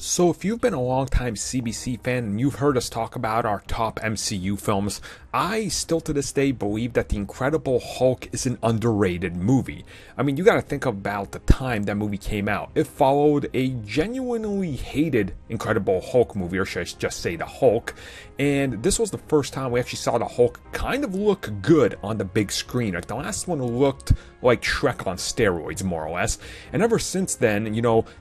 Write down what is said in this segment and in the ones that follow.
So if you've been a longtime CBC fan and you've heard us talk about our top MCU films, I still to this day believe that The Incredible Hulk is an underrated movie. I mean, you gotta think about the time that movie came out. It followed a genuinely hated Incredible Hulk movie, or should I just say the Hulk, and this was the first time we actually saw the Hulk kind of look good on the big screen. Like, the last one looked like Shrek on steroids, more or less, and ever since then,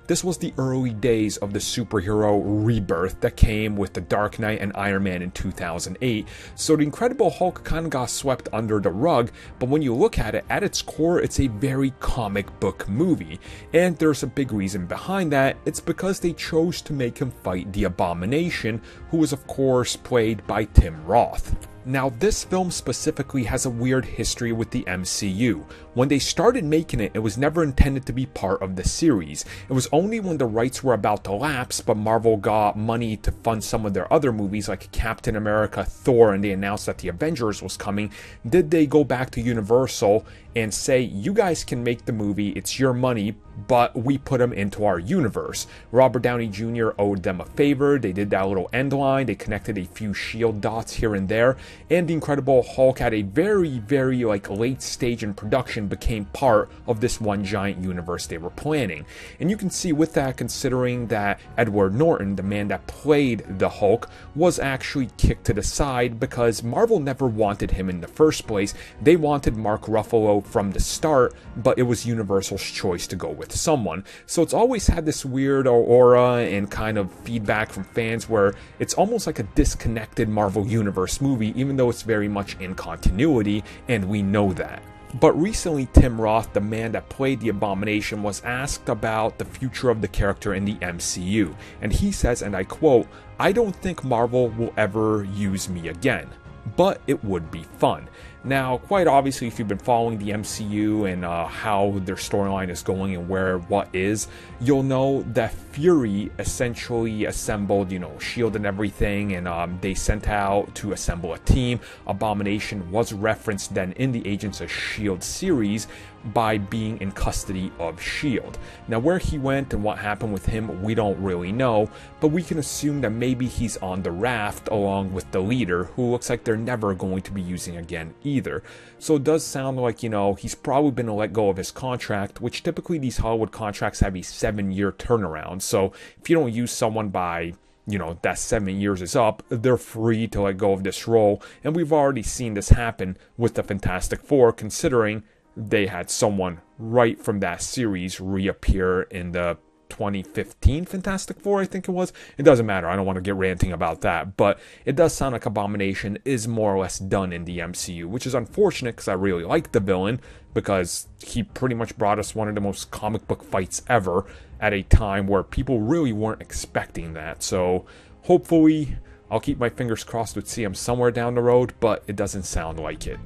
this was the early days of the superhero rebirth that came with The Dark Knight and Iron Man in 2008, so The Incredible Hulk kind of got swept under the rug, but when you look at it, at its core, it's a very comic book movie, and there's a big reason behind that. It's because they chose to make him fight the Abomination, who was of course played by Tim Roth. Now, this film specifically has a weird history with the MCU. When they started making it, it was never intended to be part of the series. It was only when the rights were about to lapse, but Marvel got money to fund some of their other movies like Captain America, Thor, and they announced that the Avengers was coming, did they go back to Universal and say, you guys can make the movie, it's your money, but we put them into our universe. Robert Downey Jr. owed them a favor. They did that little end line. They connected a few shield dots here and there, and The Incredible Hulk at a very late stage in production became part of this one giant universe they were planning. And you can see with that, considering that Edward Norton, the man that played the Hulk, was actually kicked to the side because Marvel never wanted him in the first place. They wanted Mark Ruffalo from the start, but it was Universal's choice to go with someone. So it's always had this weird aura and kind of feedback from fans where it's almost like a disconnected Marvel Universe movie, even though it's very much in continuity, and we know that. But recently, Tim Roth, the man that played the Abomination, was asked about the future of the character in the MCU, and he says, and I quote, "I don't think Marvel will ever use me again, but it would be fun." Now, quite obviously, if you've been following the MCU and how their storyline is going and where what is, you'll know that Fury essentially assembled, S.H.I.E.L.D. and everything, and they sent out to assemble a team. Abomination was referenced then in the Agents of S.H.I.E.L.D. series by being in custody of S.H.I.E.L.D. Now, where he went and what happened with him, we don't really know, but we can assume that maybe he's on the raft along with the leader, who looks like they're never going to be using again either. So it does sound like, he's probably been let go of his contract, which typically these Hollywood contracts have a 7-year turnaround. So if you don't use someone by that 7 years is up, they're free to let go of this role. And we've already seen this happen with the Fantastic Four, considering they had someone right from that series reappear in the 2015 Fantastic Four, I think it was. It doesn't matter, I don't want to get ranting about that, but it does sound like Abomination is more or less done in the MCU, which is unfortunate because I really like the villain, because he pretty much brought us one of the most comic book fights ever at a time where people really weren't expecting that. So hopefully, I'll keep my fingers crossed we'd see him somewhere down the road, but it doesn't sound like it.